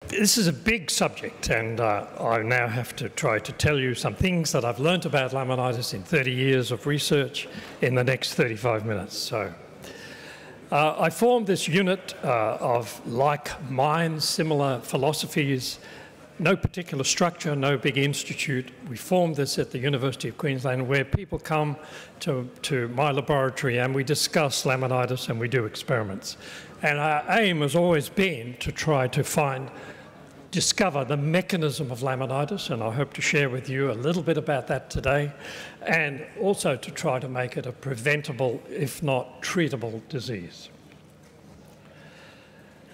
this is a big subject, and I now have to try to tell you some things that I've learnt about laminitis in 30 years of research in the next 35 minutes. So, I formed this unit of like minds, similar philosophies, no particular structure, no big institute. We formed this at the University of Queensland, where people come to my laboratory and we discuss laminitis and we do experiments. And our aim has always been to try to discover the mechanism of laminitis, and I hope to share with you a little bit about that today, and also to try to make it a preventable, if not treatable, disease.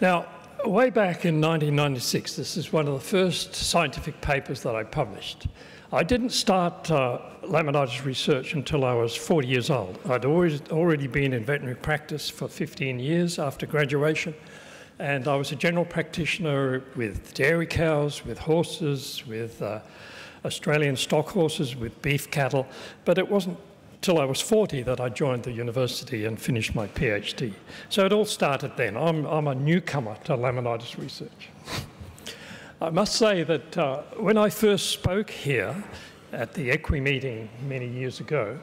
Now, way back in 1996, this is one of the first scientific papers that I published. I didn't start laminitis research until I was 40 years old. I'd already been in veterinary practice for 15 years after graduation, and I was a general practitioner with dairy cows, with horses, with Australian stock horses, with beef cattle, but it wasn't till I was 40 that I joined the university and finished my PhD. So it all started then. I'm a newcomer to laminitis research. I must say that when I first spoke here at the équi-meeting many years ago,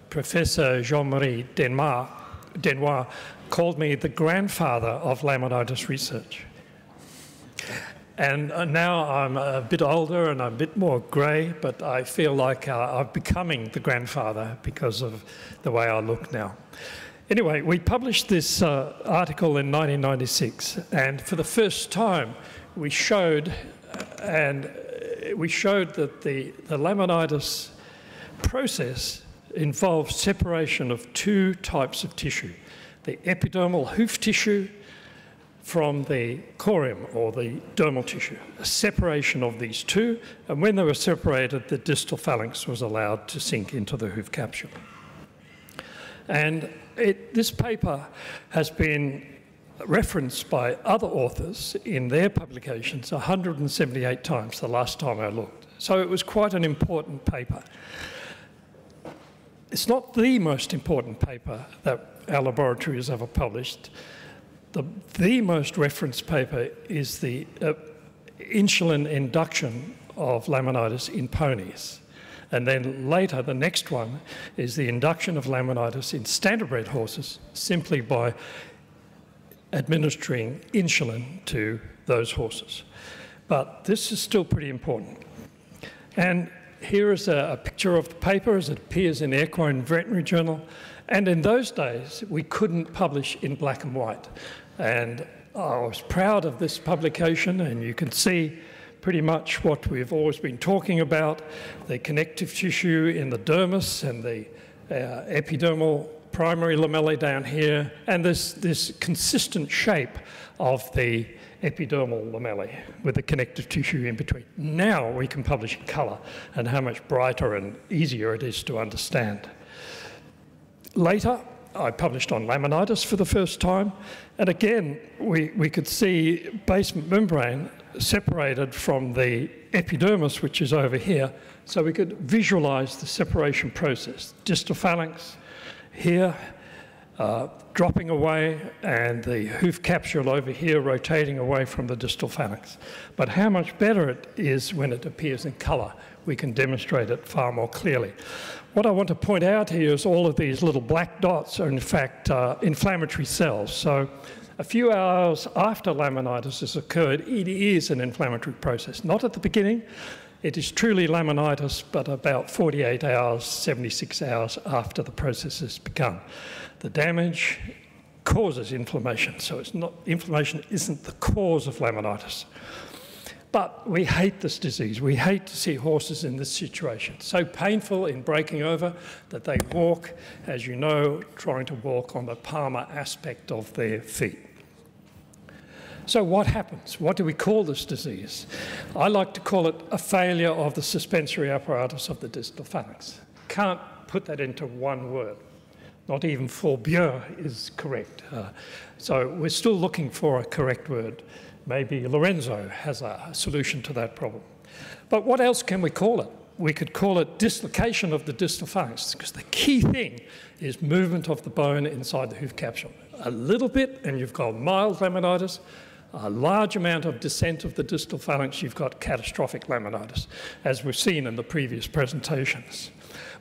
Professor Jean-Marie Denoir called me the grandfather of laminitis research. And now I'm a bit older and I'm a bit more grey, but I feel like I'm becoming the grandfather because of the way I look now. Anyway, we published this article in 1996, and for the first time we showed that the laminitis process involves separation of two types of tissue, the epidermal hoof tissue from the corium, or the dermal tissue, a separation of these two, and when they were separated, the distal phalanx was allowed to sink into the hoof capsule. And this paper has been referenced by other authors in their publications 178 times the last time I looked. So it was quite an important paper. It's not the most important paper that our laboratory has ever published. The most referenced paper is the insulin induction of laminitis in ponies. And then later, the next one is the induction of laminitis in standardbred horses simply by administering insulin to those horses. But this is still pretty important. And here is a picture of the paper as it appears in the Equine Veterinary Journal. And in those days, we couldn't publish in black and white. And I was proud of this publication, and you can see pretty much what we've always been talking about, the connective tissue in the dermis and the epidermal primary lamellae down here, and this consistent shape of the epidermal lamellae with the connective tissue in between. Now we can publish in colour, and how much brighter and easier it is to understand. Later, I published on laminitis for the first time, and again, we could see basement membrane separated from the epidermis, which is over here, so we could visualize the separation process. Distal phalanx here, dropping away, and the hoof capsule over here rotating away from the distal phalanx. But how much better it is when it appears in colour. We can demonstrate it far more clearly. What I want to point out here is all of these little black dots are in fact inflammatory cells. So a few hours after laminitis has occurred, it is an inflammatory process. Not at the beginning, it is truly laminitis, but about 48 hours, 76 hours after the process has begun. The damage causes inflammation, so it's not, inflammation isn't the cause of laminitis. But we hate this disease. We hate to see horses in this situation. So painful in breaking over that they walk, as you know, trying to walk on the palmar aspect of their feet. So what happens? What do we call this disease? I like to call it a failure of the suspensory apparatus of the distal phalanx. Can't put that into one word. Not even Fourbure is correct. So we're still looking for a correct word. Maybe Lorenzo has a solution to that problem. But what else can we call it? We could call it dislocation of the distal phalanx, because the key thing is movement of the bone inside the hoof capsule. A little bit and you've got mild laminitis, a large amount of descent of the distal phalanx, you've got catastrophic laminitis, as we've seen in the previous presentations.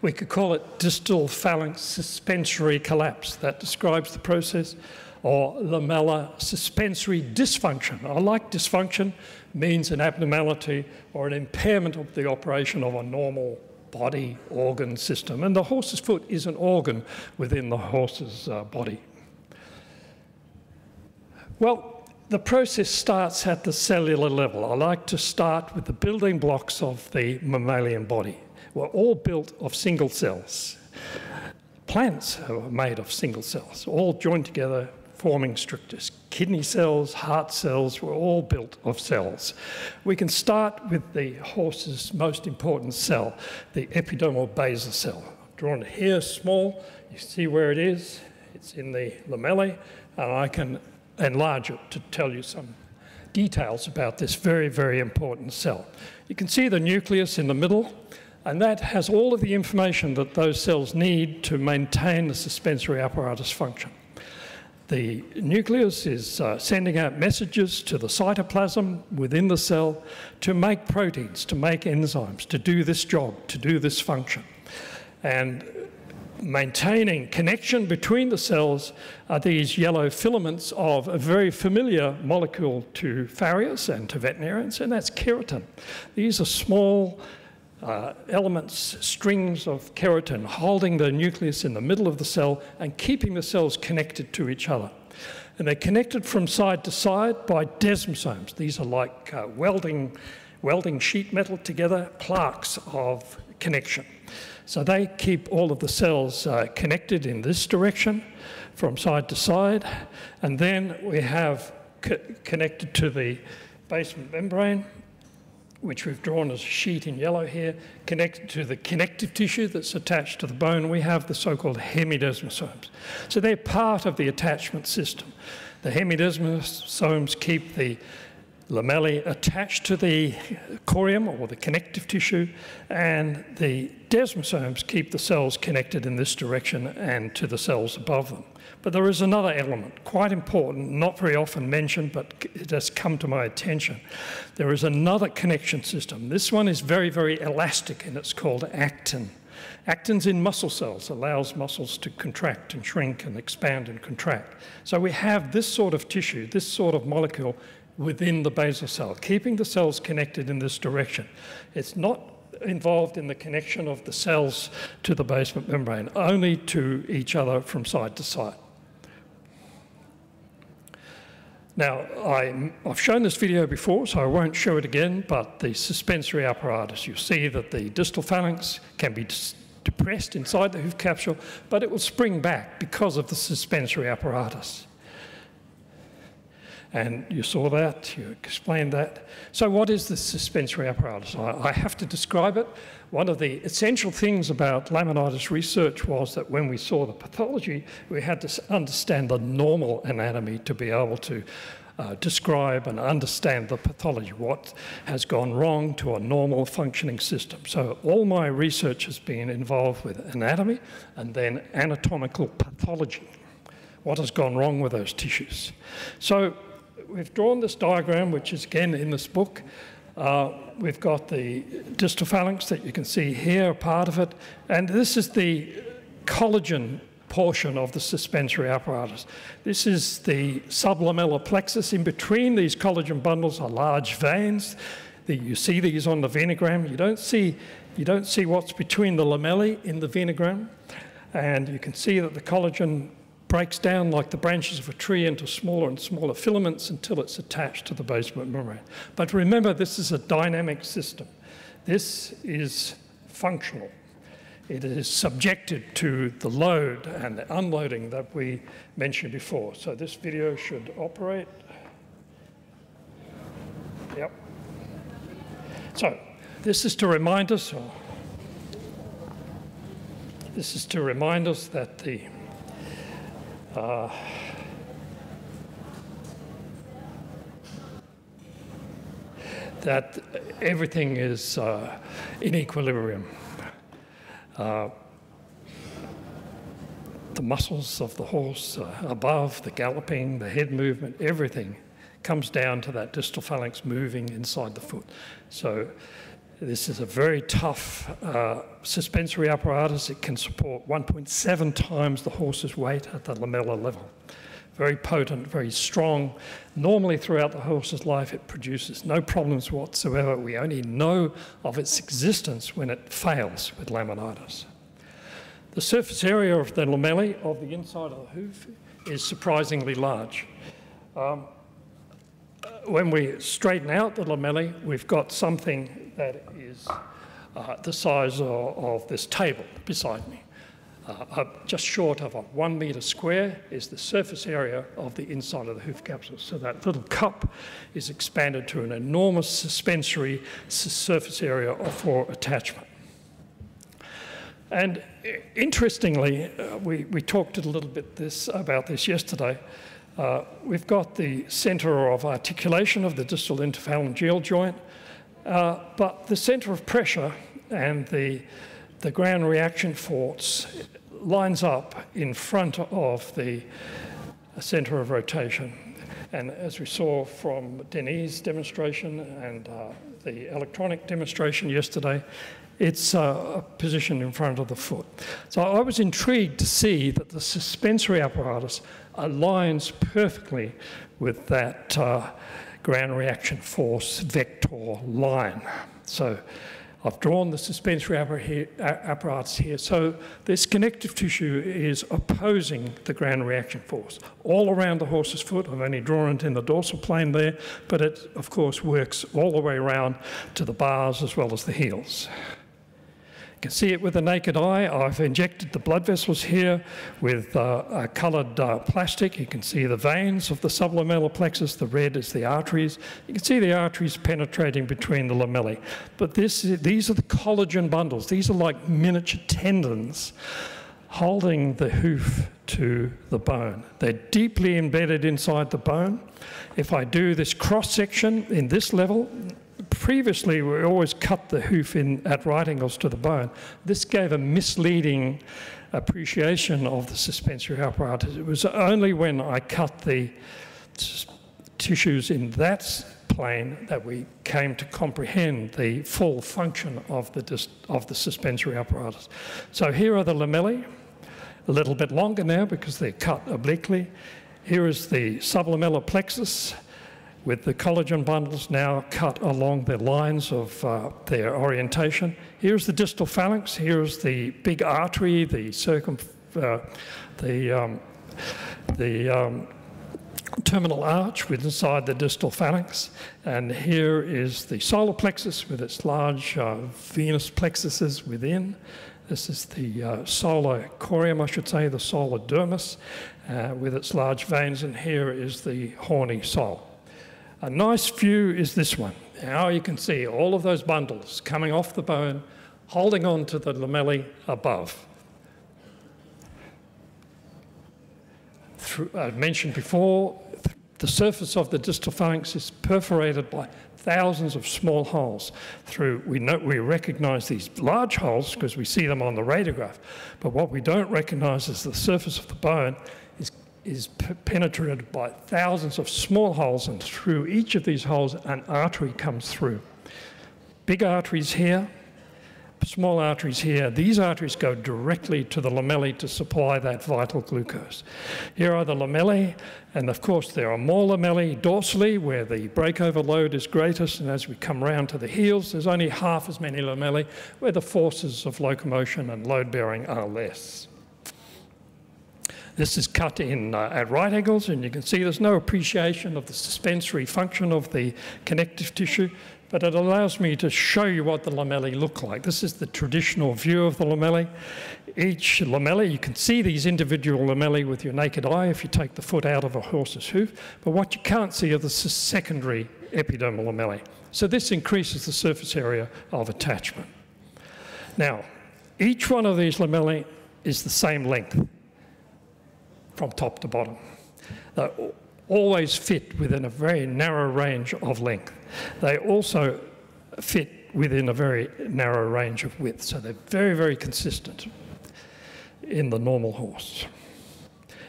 We could call it distal phalanx suspensory collapse. That describes the process. Or lamellar suspensory dysfunction. I like dysfunction, means an abnormality or an impairment of the operation of a normal body organ system. And the horse's foot is an organ within the horse's body. Well, the process starts at the cellular level. I like to start with the building blocks of the mammalian body. We're all built of single cells. Plants are made of single cells, all joined together, forming structures. Kidney cells, heart cells, were all built of cells. We can start with the horse's most important cell, the epidermal basal cell. I've drawn it here, small. You see where it is. It's in the lamellae, and I can enlarge it to tell you some details about this very, very important cell. You can see the nucleus in the middle, and that has all of the information that those cells need to maintain the suspensory apparatus function. The nucleus is sending out messages to the cytoplasm within the cell to make proteins, to make enzymes, to do this job, to do this function. And maintaining connection between the cells are these yellow filaments of a very familiar molecule to farriers and to veterinarians, and that's keratin. These are small elements, strings of keratin, holding the nucleus in the middle of the cell and keeping the cells connected to each other. And they're connected from side to side by desmosomes. These are like welding sheet metal together, plaques of connection. So they keep all of the cells connected in this direction from side to side. And then we have connected to the basement membrane, which we've drawn as a sheet in yellow here, connected to the connective tissue that's attached to the bone. We have the so-called hemidesmosomes. So they're part of the attachment system. The hemidesmosomes keep the lamellae attached to the corium, or the connective tissue, and the desmosomes keep the cells connected in this direction and to the cells above them. But there is another element, quite important, not very often mentioned, but it has come to my attention. There is another connection system. This one is very, very elastic, and it's called actin. Actin's in muscle cells, allows muscles to contract and shrink and expand and contract. So we have this sort of tissue, this sort of molecule within the basal cell, keeping the cells connected in this direction. It's not involved in the connection of the cells to the basement membrane, only to each other from side to side. Now, I've shown this video before, so I won't show it again, but the suspensory apparatus, you see that the distal phalanx can be depressed inside the hoof capsule, but it will spring back because of the suspensory apparatus. And you saw that, you explained that. So what is the suspensory apparatus? I have to describe it. One of the essential things about laminitis research was that when we saw the pathology, we had to understand the normal anatomy to be able to describe and understand the pathology, what has gone wrong to a normal functioning system. So all my research has been involved with anatomy and then anatomical pathology. What has gone wrong with those tissues? So we've drawn this diagram, which is again in this book. We've got the distal phalanx that you can see here, a part of it, and this is the collagen portion of the suspensory apparatus. This is the sublamellar plexus. In between these collagen bundles are large veins. You see these on the venogram. You don't see what's between the lamellae in the venogram, and you can see that the collagen breaks down like the branches of a tree into smaller and smaller filaments until it's attached to the basement membrane. But remember, this is a dynamic system. This is functional. It is subjected to the load and the unloading that we mentioned before. So this video should operate. Yep. So this is to remind us, that the that everything is in equilibrium. The muscles of the horse above, the galloping, the head movement, everything comes down to that distal phalanx moving inside the foot. So this is a very tough suspensory apparatus. It can support 1.7 times the horse's weight at the lamellar level. Very potent, very strong. Normally throughout the horse's life it produces no problems whatsoever. We only know of its existence when it fails with laminitis. The surface area of the lamellae of the inside of the hoof is surprisingly large. When we straighten out the lamellae, we've got something that is the size of this table beside me. Just short of 1 metre square is the surface area of the inside of the hoof capsule. So that little cup is expanded to an enormous suspensory surface area for attachment. And interestingly, we talked a little bit about this yesterday. We've got the centre of articulation of the distal interphalangeal joint, but the centre of pressure and the ground reaction force lines up in front of the centre of rotation. And as we saw from Denis' demonstration and the electronic demonstration yesterday, it's positioned in front of the foot. So I was intrigued to see that the suspensory apparatus aligns perfectly with that ground reaction force vector line. So I've drawn the suspensory apparatus here. So this connective tissue is opposing the ground reaction force. All around the horse's foot, I've only drawn it in the dorsal plane there, but it, of course, works all the way around to the bars as well as the heels. You can see it with the naked eye. I've injected the blood vessels here with a coloured plastic. You can see the veins of the sublamellar plexus. The red is the arteries. You can see the arteries penetrating between the lamellae. But these are the collagen bundles. These are like miniature tendons holding the hoof to the bone. They're deeply embedded inside the bone. If I do this cross-section in this level, previously, we always cut the hoof in at right angles to the bone. This gave a misleading appreciation of the suspensory apparatus. It was only when I cut the tissues in that plane that we came to comprehend the full function of the suspensory apparatus. So here are the lamellae, a little bit longer now because they're cut obliquely. Here is the sublamellar plexus, with the collagen bundles now cut along the lines of their orientation. Here's the distal phalanx. Here's the big artery, the terminal arch inside the distal phalanx. And here is the solar plexus with its large venous plexuses within. This is the solar corium, I should say, the solar dermis, with its large veins. And here is the horny sole. A nice view is this one. Now you can see all of those bundles coming off the bone, holding on to the lamellae above. I mentioned before, the surface of the distal phalanx is perforated by thousands of small holes. We recognise these large holes because we see them on the radiograph, but what we don't recognise is the surface of the bone is penetrated by thousands of small holes, and through each of these holes an artery comes through. Big arteries here, small arteries here. These arteries go directly to the lamellae to supply that vital glucose. Here are the lamellae, and of course there are more lamellae dorsally where the breakover load is greatest, and as we come round to the heels there's only half as many lamellae where the forces of locomotion and load bearing are less. This is cut in at right angles, and you can see there's no appreciation of the suspensory function of the connective tissue, but it allows me to show you what the lamellae look like. This is the traditional view of the lamellae. Each lamellae, you can see these individual lamellae with your naked eye if you take the foot out of a horse's hoof, but what you can't see are the secondary epidermal lamellae. So this increases the surface area of attachment. Now, each one of these lamellae is the same length from top to bottom. They always fit within a very narrow range of length. They also fit within a very narrow range of width, so they're very, very consistent in the normal horse.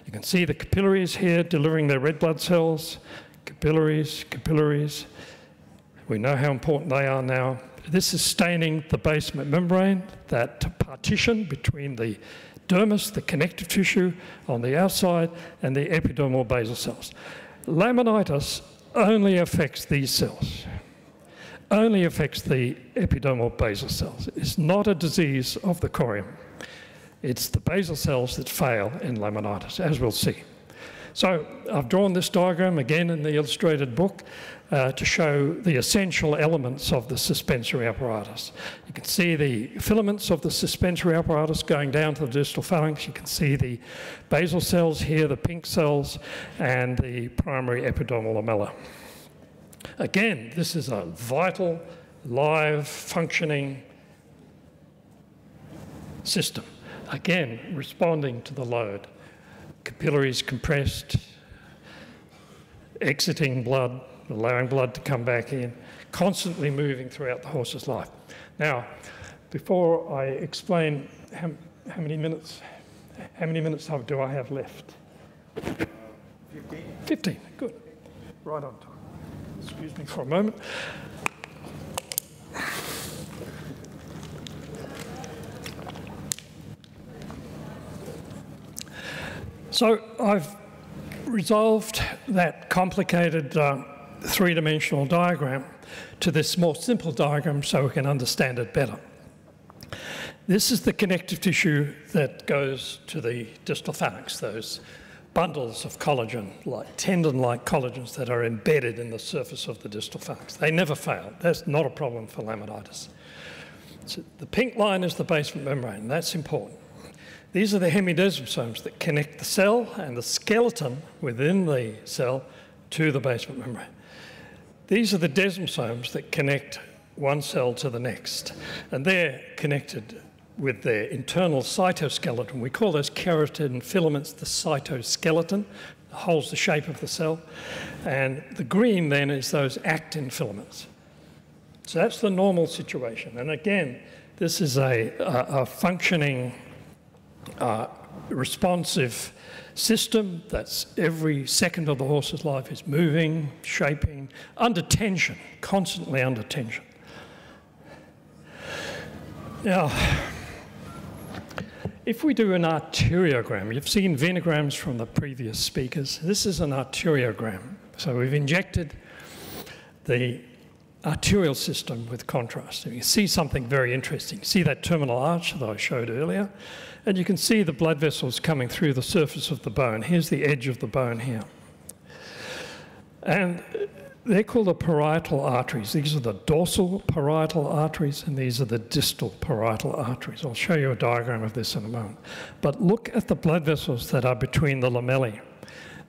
You can see the capillaries here delivering their red blood cells, capillaries, capillaries. We know how important they are now. This is staining the basement membrane, that partition between the dermis, the connective tissue on the outside, and the epidermal basal cells. Laminitis only affects these cells, only affects the epidermal basal cells. It's not a disease of the corium. It's the basal cells that fail in laminitis, as we'll see. So I've drawn this diagram again in the illustrated book to show the essential elements of the suspensory apparatus. You can see the filaments of the suspensory apparatus going down to the distal phalanx. You can see the basal cells here, the pink cells, and the primary epidermal lamella. Again, this is a vital, live, functioning system. Again, responding to the load. Capillaries compressed, exiting blood, allowing blood to come back in, constantly moving throughout the horse's life. Now, before I explain how many minutes do I have left? 15. 15, good. Right on time. Excuse me for a moment. So I've resolved that complicated three-dimensional diagram to this more simple diagram so we can understand it better. This is the connective tissue that goes to the distal phalanx, those bundles of collagen, like tendon-like collagens that are embedded in the surface of the distal phalanx. They never fail. That's not a problem for laminitis. So the pink line is the basement membrane. That's important. These are the hemidesmosomes that connect the cell and the skeleton within the cell to the basement membrane. These are the desmosomes that connect one cell to the next, and they're connected with their internal cytoskeleton. We call those keratin filaments the cytoskeleton. It holds the shape of the cell. And the green then is those actin filaments. So that's the normal situation. And again, this is a functioning responsive system that's every second of the horse's life is moving, shaping, under tension, constantly under tension. Now, if we do an arteriogram, you've seen venograms from the previous speakers. This is an arteriogram. So we've injected the arterial system with contrast. And you see something very interesting. You see that terminal arch that I showed earlier? And you can see the blood vessels coming through the surface of the bone. Here's the edge of the bone here. And they're called the parietal arteries. These are the dorsal parietal arteries, and these are the distal parietal arteries. I'll show you a diagram of this in a moment. But look at the blood vessels that are between the lamellae.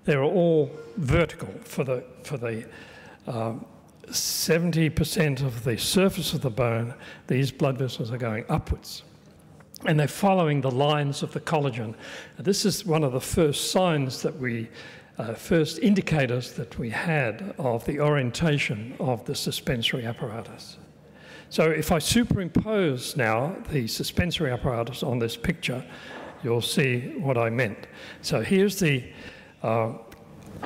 They're all vertical for the 70% of the surface of the bone. These blood vessels are going upwards. And they're following the lines of the collagen. This is one of the first signs that first indicators that we had of the orientation of the suspensory apparatus. So if I superimpose now the suspensory apparatus on this picture, you'll see what I meant. So here's the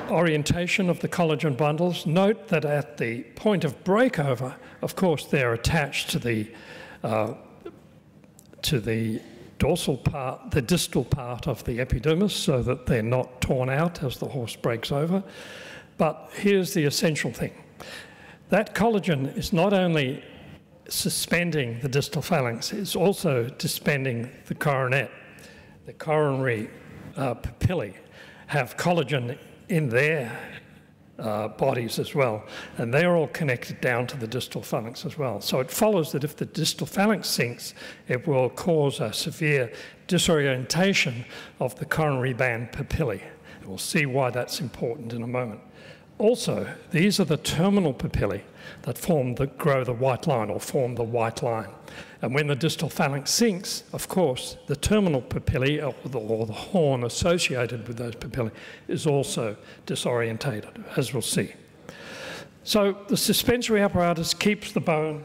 orientation of the collagen bundles. Note that at the point of breakover, of course, they're attached to the dorsal part, the distal part of the epidermis, so that they're not torn out as the horse breaks over. But here's the essential thing. That collagen is not only suspending the distal phalanx, it's also suspending the coronet. The coronary papillae have collagen in their bodies as well, and they're all connected down to the distal phalanx as well. So it follows that if the distal phalanx sinks, it will cause a severe disorientation of the coronary band papillae. We'll see why that's important in a moment. Also, these are the terminal papillae that grow the white line, or form the white line. And when the distal phalanx sinks, of course, the terminal papillae, or the horn associated with those papillae, is also disorientated, as we'll see. So the suspensory apparatus keeps the bone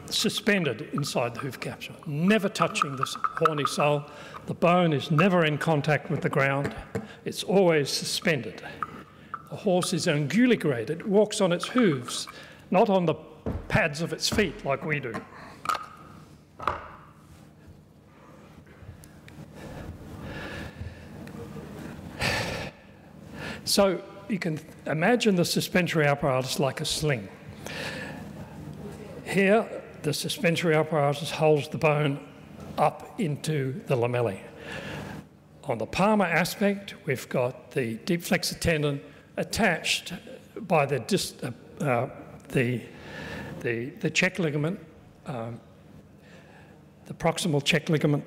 suspended inside the hoof capsule, never touching the horny sole. The bone is never in contact with the ground. It's always suspended. The horse is unguligrated. It walks on its hooves, not on the pads of its feet like we do. So you can imagine the suspensory apparatus like a sling. Here, the suspensory apparatus holds the bone up into the lamellae. On the palmar aspect, we've got the deep flexor tendon attached by the check ligament, the proximal check ligament,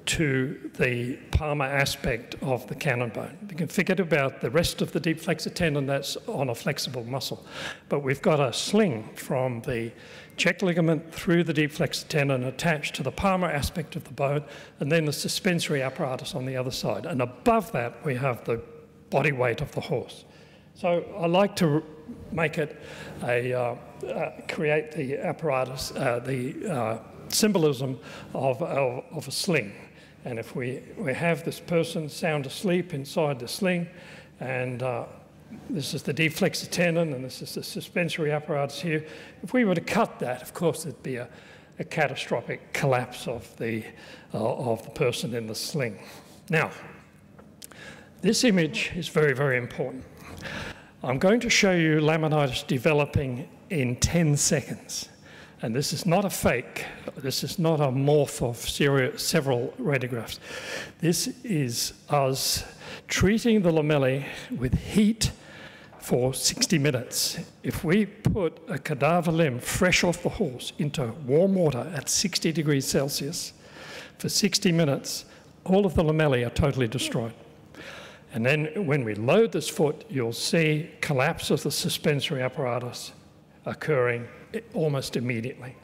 to the palmar aspect of the cannon bone. You can forget about the rest of the deep flexor tendon, that's on a flexible muscle. But we've got a sling from the check ligament through the deep flexor tendon attached to the palmar aspect of the bone, and then the suspensory apparatus on the other side. And above that, we have the body weight of the horse. So I like to make it create the apparatus, symbolism of a sling. And if we have this person sound asleep inside the sling, and this is the deep flexor tendon, and this is the suspensory apparatus here. If we were to cut that, of course, there'd be a catastrophic collapse of the person in the sling. Now, this image is very, very important. I'm going to show you laminitis developing in 10 seconds. And this is not a fake. This is not a morph of several radiographs. This is us treating the lamellae with heat for 60 minutes. If we put a cadaver limb fresh off the horse into warm water at 60 degrees Celsius for 60 minutes, all of the lamellae are totally destroyed. And then when we load this foot, you'll see collapse of the suspensory apparatus occurring almost immediately.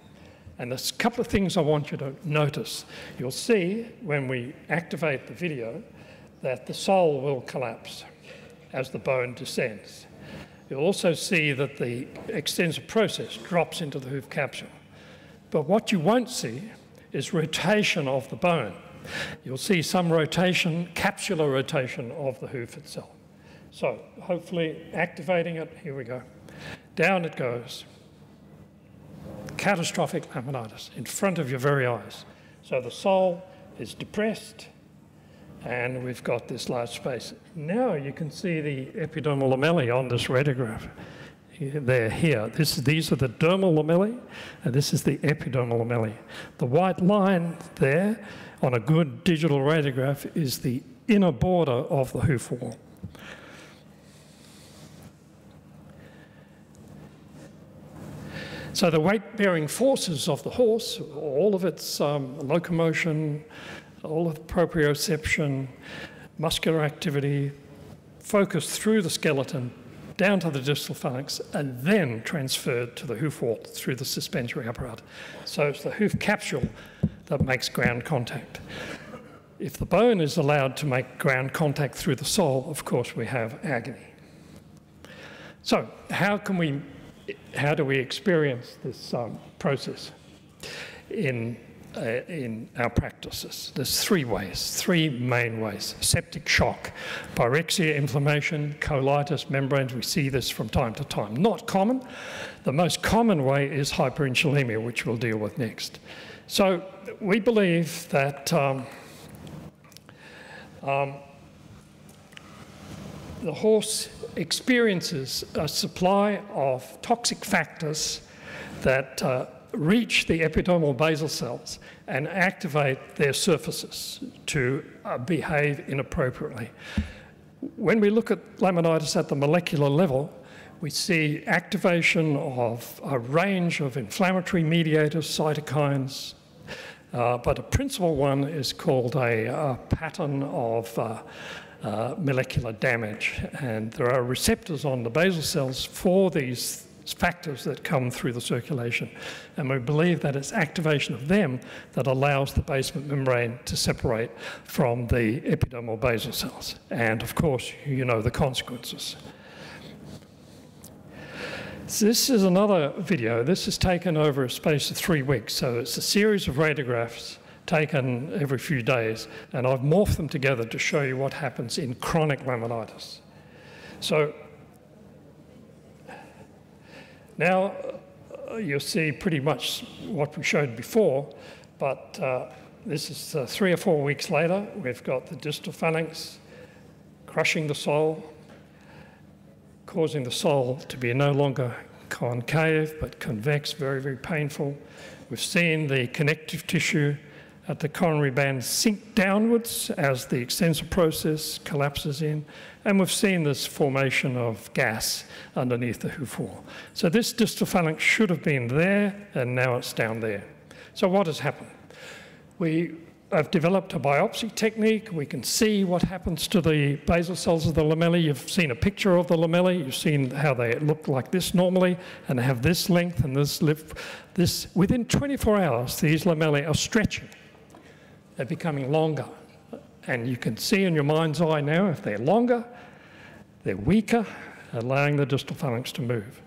And there's a couple of things I want you to notice. You'll see when we activate the video that the sole will collapse as the bone descends. You'll also see that the extensor process drops into the hoof capsule. But what you won't see is rotation of the bone. You'll see some rotation, capsular rotation of the hoof itself. So hopefully activating it, here we go. Down it goes. Catastrophic laminitis in front of your very eyes. So the sole is depressed and we've got this large space. Now you can see the epidermal lamellae on this radiograph. They're here. These are the dermal lamellae and this is the epidermal lamellae. The white line there on a good digital radiograph is the inner border of the hoof wall. So the weight-bearing forces of the horse, all of its locomotion, all of the proprioception, muscular activity, focused through the skeleton, down to the distal phalanx, and then transferred to the hoof wall through the suspensory apparatus. So it's the hoof capsule that makes ground contact. If the bone is allowed to make ground contact through the sole, of course we have agony. So how do we experience this process in our practices? There's three main ways. Septic shock, pyrexia, inflammation, colitis, membranes. We see this from time to time. Not common. The most common way is hyperinsulinemia, which we'll deal with next. So we believe that the horse experiences a supply of toxic factors that reach the epidermal basal cells and activate their surfaces to behave inappropriately. When we look at laminitis at the molecular level, we see activation of a range of inflammatory mediators, cytokines, but a principal one is called a pattern of molecular damage, and there are receptors on the basal cells for these factors that come through the circulation, and we believe that it's activation of them that allows the basement membrane to separate from the epidermal basal cells, and of course you know the consequences. this is another video. This is taken over a space of 3 weeks. So it's a series of radiographs taken every few days, and I've morphed them together to show you what happens in chronic laminitis. So now you'll see pretty much what we showed before, but this is 3 or 4 weeks later. We've got the distal phalanx crushing the sole, causing the sole to be no longer concave but convex, very, very painful. We've seen the connective tissue at the coronary band sink downwards as the extensor process collapses in, and we've seen this formation of gas underneath the Huth wall. So this distal phalanx should have been there, and now it's down there. So what has happened? I've developed a biopsy technique. We can see what happens to the basal cells of the lamellae. You've seen a picture of the lamellae. You've seen how they look like this normally, and they have this length and this length. Within 24 hours, these lamellae are stretching. They're becoming longer. And you can see in your mind's eye now, if they're longer, they're weaker, allowing the distal phalanx to move.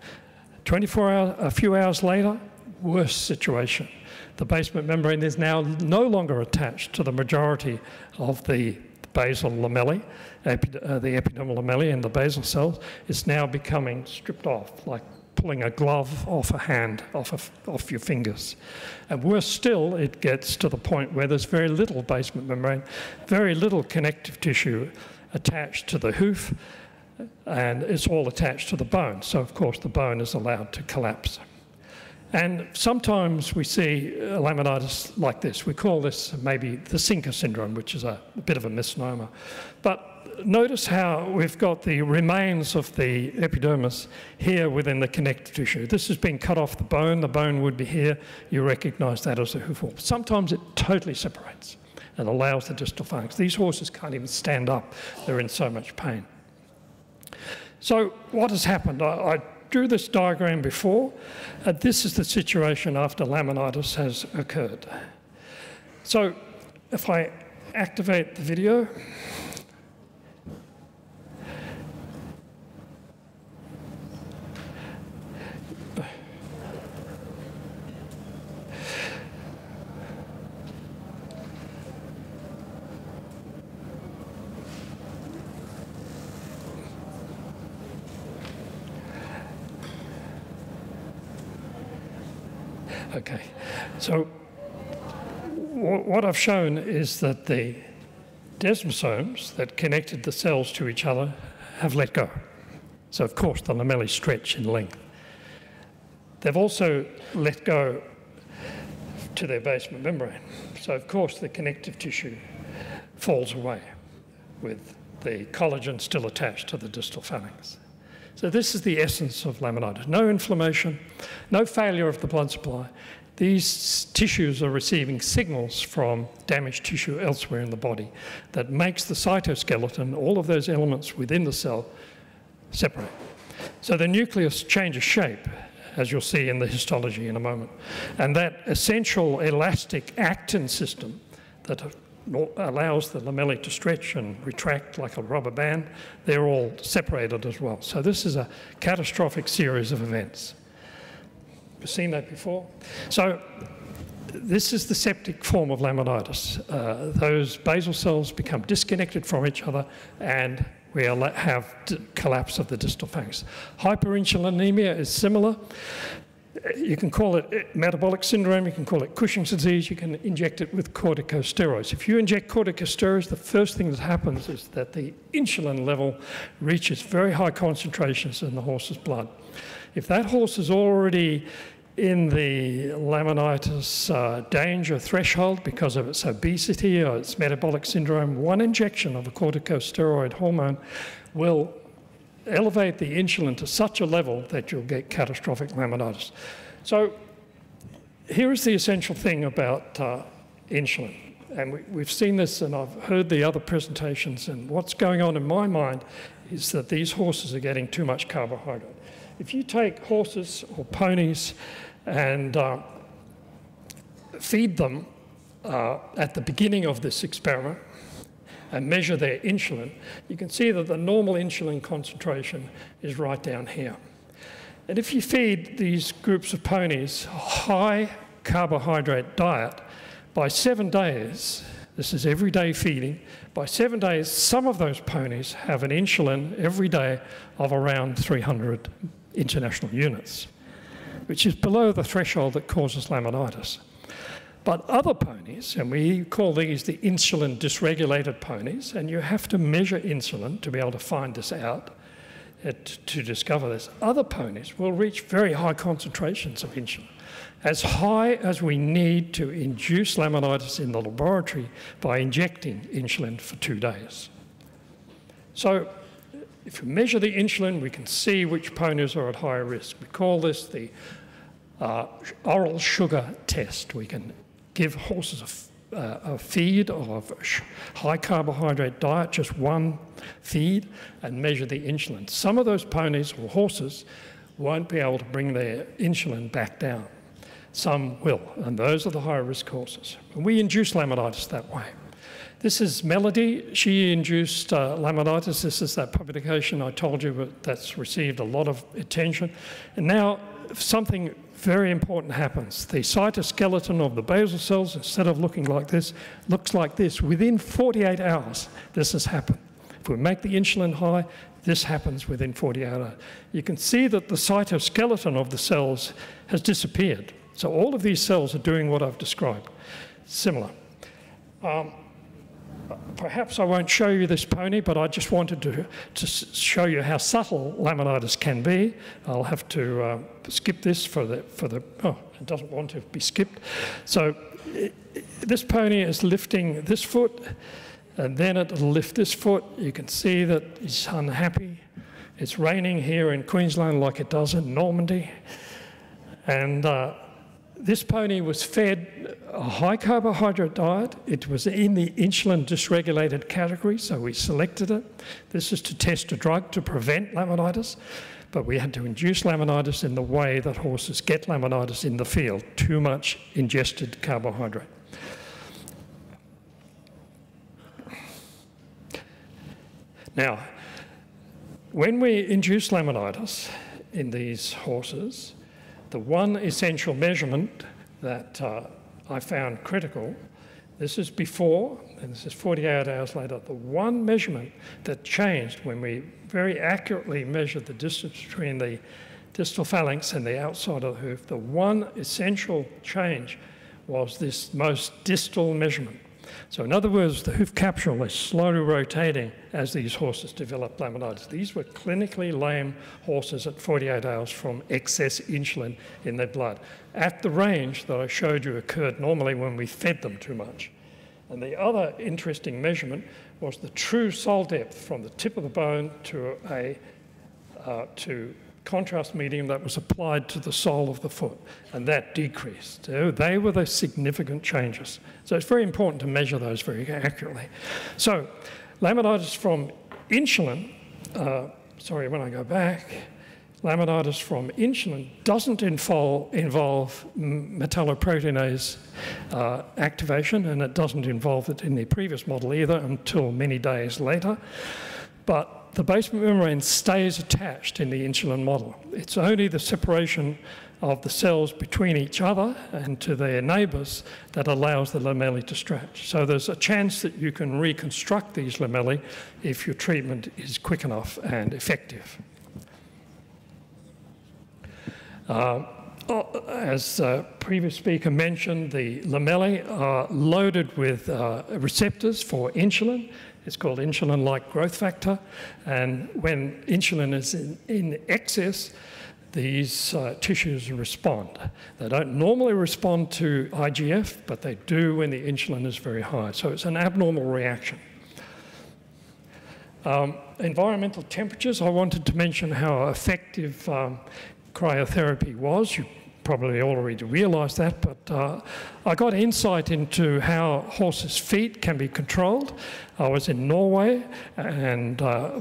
24 hours, a few hours later, worse situation. The basement membrane is now no longer attached to the majority of the basal lamellae, the epidermal lamellae and the basal cells. It's now becoming stripped off, like pulling a glove off a hand, off your fingers. And worse still, it gets to the point where there's very little basement membrane, very little connective tissue attached to the Huth, and it's all attached to the bone. So of course the bone is allowed to collapse. And sometimes we see laminitis like this. We call this maybe the sinker syndrome, which is a bit of a misnomer. But notice how we've got the remains of the epidermis here within the connective tissue. This has been cut off the bone would be here. You recognize that as a Huth wall. Sometimes it totally separates and allows the distal phalanx. These horses can't even stand up. They're in so much pain. So what has happened? I drew this diagram before. This is the situation after laminitis has occurred. So if I activate the video, okay, so what I've shown is that the desmosomes that connected the cells to each other have let go. So of course the lamellae stretch in length. They've also let go to their basement membrane. So of course the connective tissue falls away with the collagen still attached to the distal phalanx. So this is the essence of laminitis. No inflammation, no failure of the blood supply. These tissues are receiving signals from damaged tissue elsewhere in the body that makes the cytoskeleton, all of those elements within the cell, separate. So the nucleus changes shape, as you'll see in the histology in a moment. And that essential elastic actin system that allows the lamellae to stretch and retract like a rubber band, they're all separated as well. So this is a catastrophic series of events. You've seen that before? So this is the septic form of laminitis. Those basal cells become disconnected from each other, and we have collapse of the distal phalanx. Hyperinsulinemia is similar. You can call it metabolic syndrome, you can call it Cushing's disease, you can inject it with corticosteroids. If you inject corticosteroids, the first thing that happens is that the insulin level reaches very high concentrations in the horse's blood. If that horse is already in the laminitis danger threshold because of its obesity or its metabolic syndrome, one injection of a corticosteroid hormone will elevate the insulin to such a level that you'll get catastrophic laminitis. So here is the essential thing about insulin. And we've seen this, and I've heard the other presentations, and what's going on in my mind is that these horses are getting too much carbohydrate. If you take horses or ponies and feed them at the beginning of this experiment, and measure their insulin, you can see that the normal insulin concentration is right down here. And if you feed these groups of ponies a high carbohydrate diet, by 7 days, this is everyday feeding, by 7 days, some of those ponies have an insulin every day of around 300 international units, which is below the threshold that causes laminitis. But other ponies, and we call these the insulin dysregulated ponies, and you have to measure insulin to be able to find this out, to discover this. Other ponies will reach very high concentrations of insulin, as high as we need to induce laminitis in the laboratory by injecting insulin for 2 days. So if we measure the insulin, we can see which ponies are at higher risk. We call this the oral sugar test. We can give horses a feed of a high carbohydrate diet, just one feed, and measure the insulin. Some of those ponies or horses won't be able to bring their insulin back down. Some will, and those are the higher risk horses. And we induce laminitis that way. This is Melody. She induced laminitis. This is that publication I told you that's received a lot of attention. And now something very important happens. The cytoskeleton of the basal cells, instead of looking like this, looks like this. Within 48 hours, this has happened. If we make the insulin high, this happens within 48 hours. You can see that the cytoskeleton of the cells has disappeared. So all of these cells are doing what I've described. Similar. Perhaps I won't show you this pony, but I just wanted to show you how subtle laminitis can be. I'll have to skip this for the, oh, it doesn't want to be skipped. So this pony is lifting this foot, and then it'll lift this foot. You can see that it's unhappy. It's raining here in Queensland like it does in Normandy. And this pony was fed a high carbohydrate diet. It was in the insulin dysregulated category, so we selected it. This is to test a drug to prevent laminitis, but we had to induce laminitis in the way that horses get laminitis in the field, too much ingested carbohydrate. Now, when we induce laminitis in these horses, the one essential measurement that I found critical, this is before, and this is 48 hours later, the one measurement that changed when we very accurately measured the distance between the distal phalanx and the outside of the hoof, the one essential change was this most distal measurement. So in other words, the hoof capsule is slowly rotating as these horses develop laminitis. These were clinically lame horses at 48 hours from excess insulin in their blood, at the range that I showed you occurred normally when we fed them too much. And the other interesting measurement was the true sole depth from the tip of the bone to a contrast medium that was applied to the sole of the foot, and that decreased. So they were the significant changes. So it's very important to measure those very accurately. So laminitis from insulin, when I go back, laminitis from insulin doesn't involve metalloproteinase activation, and it doesn't involve it in the previous model either until many days later. But the basement membrane stays attached in the insulin model. It's only the separation of the cells between each other and to their neighbours that allows the lamellae to stretch. So there's a chance that you can reconstruct these lamellae if your treatment is quick enough and effective. As the previous speaker mentioned, the lamellae are loaded with receptors for insulin. It's called insulin-like growth factor, and when insulin is in excess, these tissues respond. They don't normally respond to IGF, but they do when the insulin is very high. So it's an abnormal reaction. Environmental temperatures, I wanted to mention how effective cryotherapy was. You probably already realised that, but I got insight into how horses' feet can be controlled. I was in Norway and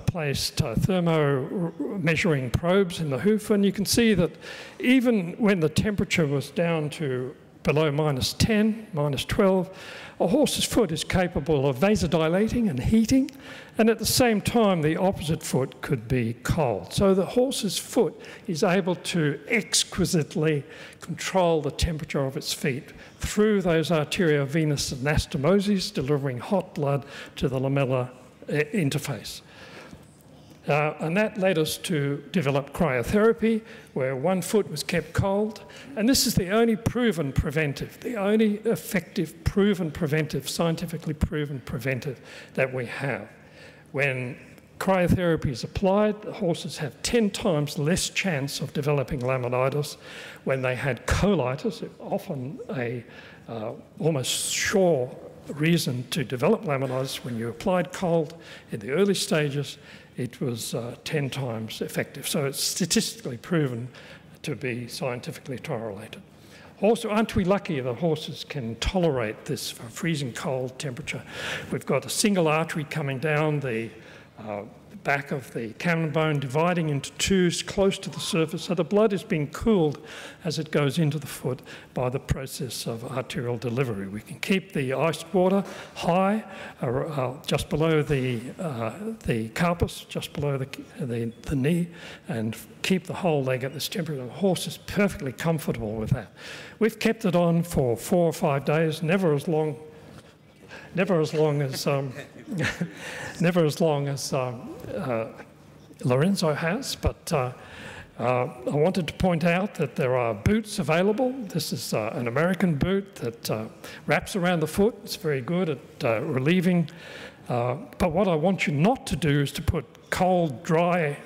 placed thermo-measuring probes in the hoof, and you can see that even when the temperature was down to below -10, -12, a horse's foot is capable of vasodilating and heating, and at the same time the opposite foot could be cold. So the horse's foot is able to exquisitely control the temperature of its feet through those arteriovenous anastomoses, delivering hot blood to the lamellar interface. And that led us to develop cryotherapy, where one foot was kept cold. And this is the only proven preventive, the only effective, proven preventive, scientifically proven preventive that we have. When cryotherapy is applied, the horses have 10 times less chance of developing laminitis. When they had colitis, often a almost sure reason to develop laminitis, when you applied cold in the early stages, it was 10 times effective. So it's statistically proven to be scientifically correlated. Also, aren't we lucky the horses can tolerate this freezing cold temperature? We've got a single artery coming down the back of the cannon bone, dividing into two close to the surface, so the blood is being cooled as it goes into the foot by the process of arterial delivery. We can keep the iced water high, just below the carpus, just below the knee, and keep the whole leg at this temperature. The horse is perfectly comfortable with that. We've kept it on for 4 or 5 days, never as long as Lorenzo has, but I wanted to point out that there are boots available. This is an American boot that wraps around the foot. It's very good at relieving. But what I want you not to do is to put cold, dry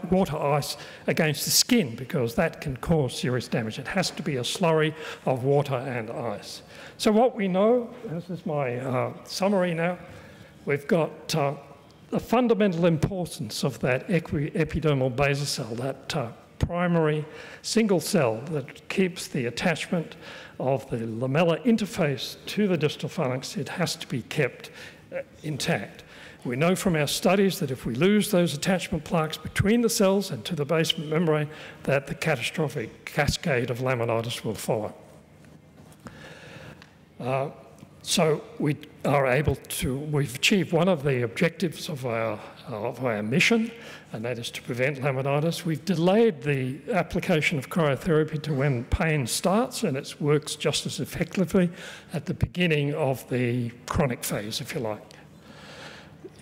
water ice against the skin, because that can cause serious damage. It has to be a slurry of water and ice. So what we know, this is my summary now, we've got the fundamental importance of that epidermal basal cell, that primary single cell that keeps the attachment of the lamellar interface to the distal phalanx. It has to be kept intact. We know from our studies that if we lose those attachment plaques between the cells and to the basement membrane, that the catastrophic cascade of laminitis will follow. So we are able to, we've achieved one of the objectives of our mission, and that is to prevent laminitis. We've delayed the application of cryotherapy to when pain starts, and it works just as effectively at the beginning of the chronic phase, if you like.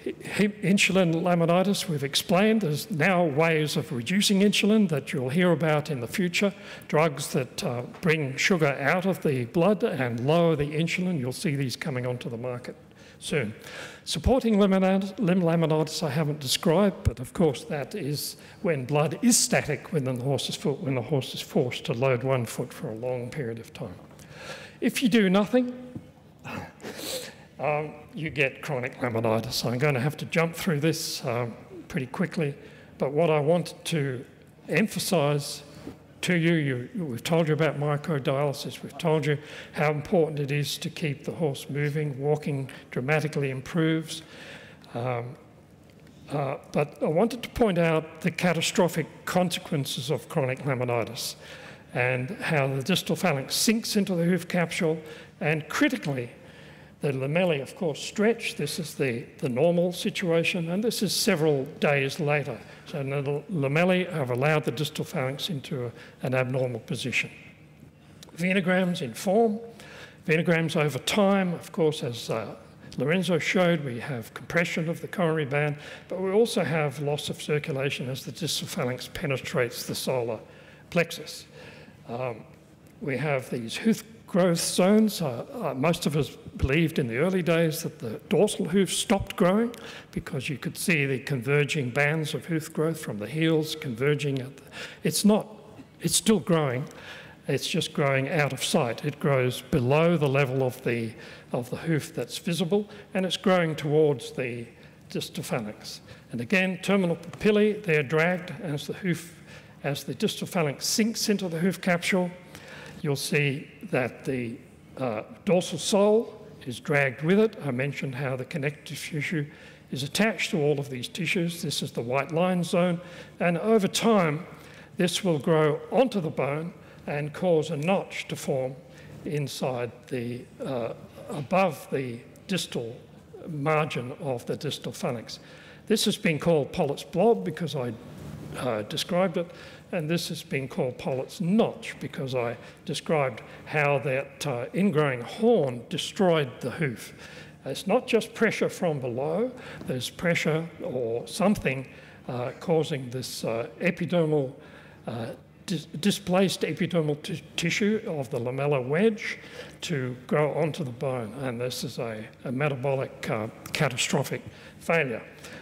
Insulin laminitis, we've explained. There's now ways of reducing insulin that you'll hear about in the future, drugs that bring sugar out of the blood and lower the insulin. You'll see these coming onto the market soon. Supporting limb laminitis I haven't described, but of course that is when blood is static within the horse's foot, when the horse is forced to load one foot for a long period of time. If you do nothing, you get chronic laminitis. I'm going to have to jump through this pretty quickly, but what I want to emphasise to you, we've told you about microdialysis, we've told you how important it is to keep the horse moving, walking dramatically improves, but I wanted to point out the catastrophic consequences of chronic laminitis and how the distal phalanx sinks into the hoof capsule, and critically, the lamellae, of course, stretch. This is the normal situation, and this is several days later. So the lamellae have allowed the distal phalanx into an abnormal position. Venograms in form. Venograms over time, of course, as Lorenzo showed, we have compression of the coronary band, but we also have loss of circulation as the distal phalanx penetrates the solar plexus. We have these Huth growth zones. Most of us believed in the early days that the dorsal hoof stopped growing because you could see the converging bands of hoof growth from the heels converging at the, it's still growing, it's just growing out of sight. It grows below the level of the hoof that's visible, and it's growing towards the distal phalanx. And again, terminal papillae, they're dragged as the distal phalanx sinks into the hoof capsule. You'll see that the dorsal sole is dragged with it. I mentioned how the connective tissue is attached to all of these tissues. This is the white line zone, and over time this will grow onto the bone and cause a notch to form inside the, above the distal margin of the distal phalanx. This has been called Pollitt's blob because I described it, and this has been called Pollitt's notch because I described how that ingrowing horn destroyed the hoof. It's not just pressure from below, there's pressure or something causing this epidermal, displaced epidermal tissue of the lamellar wedge to grow onto the bone, and this is a metabolic catastrophic failure.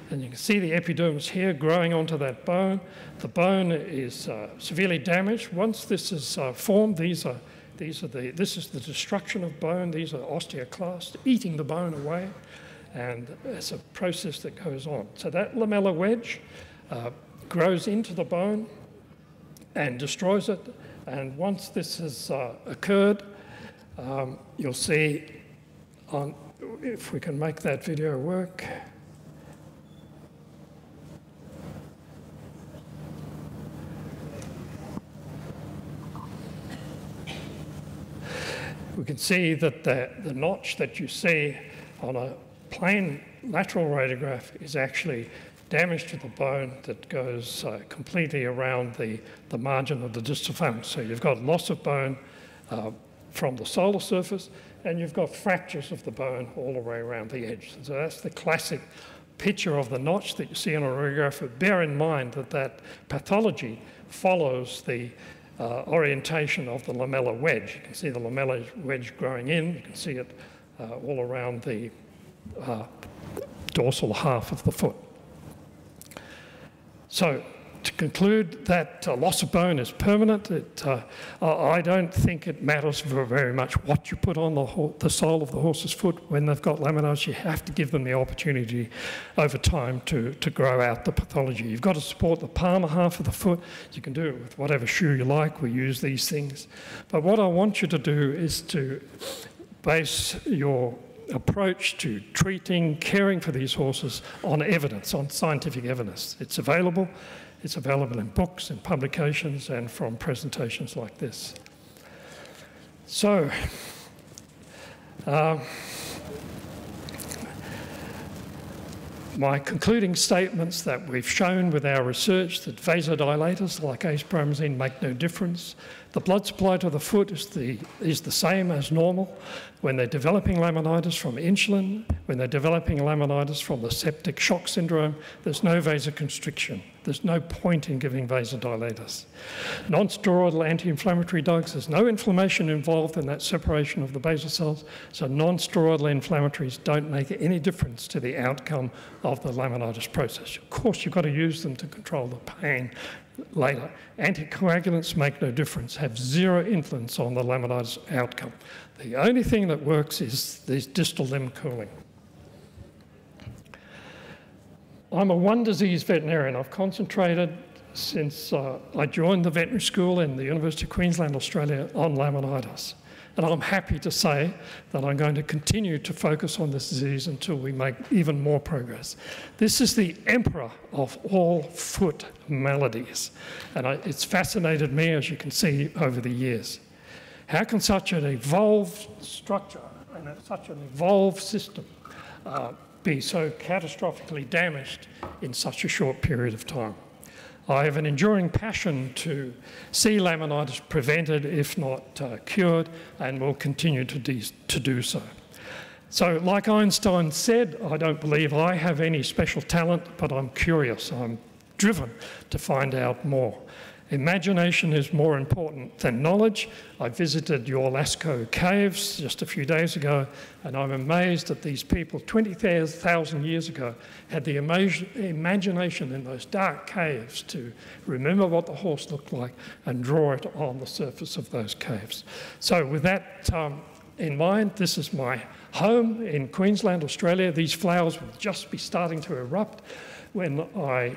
And you can see the epidermis here growing onto that bone. The bone is severely damaged. Once this is formed, this is the destruction of bone. These are osteoclasts eating the bone away, and it's a process that goes on. So that lamellar wedge grows into the bone and destroys it. And once this has occurred, you'll see, if we can make that video work. We can see that the notch that you see on a plain lateral radiograph is actually damage to the bone that goes completely around the margin of the distal phalanx. So you've got loss of bone from the solar surface, and you've got fractures of the bone all the way around the edge. So that's the classic picture of the notch that you see on a radiograph. But bear in mind that that pathology follows the orientation of the lamellar wedge. You can see the lamellar wedge growing in. You can see it all around the dorsal half of the foot. So to conclude, that loss of bone is permanent. I don't think it matters very much what you put on the sole of the horse's foot when they've got laminitis. You have to give them the opportunity over time to grow out the pathology. You've got to support the palmar half of the foot. You can do it with whatever shoe you like. We use these things. But what I want you to do is to base your approach to treating, caring for these horses on evidence, on scientific evidence. It's available. It's available in books, in publications, and from presentations like this. So, my concluding statements that we've shown with our research that vasodilators like acepromazine make no difference. The blood supply to the foot is the same as normal when they're developing laminitis from insulin, when they're developing laminitis from the septic shock syndrome. There's no vasoconstriction. There's no point in giving vasodilators. Non-steroidal anti-inflammatory drugs, there's no inflammation involved in that separation of the basal cells, so non-steroidal inflammatories don't make any difference to the outcome of the laminitis process. Of course, you've got to use them to control the pain later. Anticoagulants make no difference, have zero influence on the laminitis outcome. The only thing that works is this distal limb cooling. I'm a one-disease veterinarian. I've concentrated since I joined the veterinary school in the University of Queensland, Australia, on laminitis. And I'm happy to say that I'm going to continue to focus on this disease until we make even more progress. This is the emperor of all foot maladies. And it's fascinated me, as you can see, over the years. How can such an evolved structure and such an evolved system be so catastrophically damaged in such a short period of time? I have an enduring passion to see laminitis prevented, if not cured, and will continue to do so. So, like Einstein said, I don't believe I have any special talent, but I'm curious. I'm driven to find out more. Imagination is more important than knowledge. I visited your Lascaux caves just a few days ago, and I'm amazed that these people 20,000 years ago had the imagination in those dark caves to remember what the horse looked like and draw it on the surface of those caves. So with that in mind, this is my home in Queensland, Australia. These flowers will just be starting to erupt when I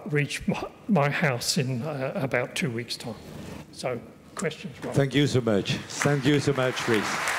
reach my house in about 2 weeks' time. So, questions, Rob? Thank you so much. Thank you so much, Chris.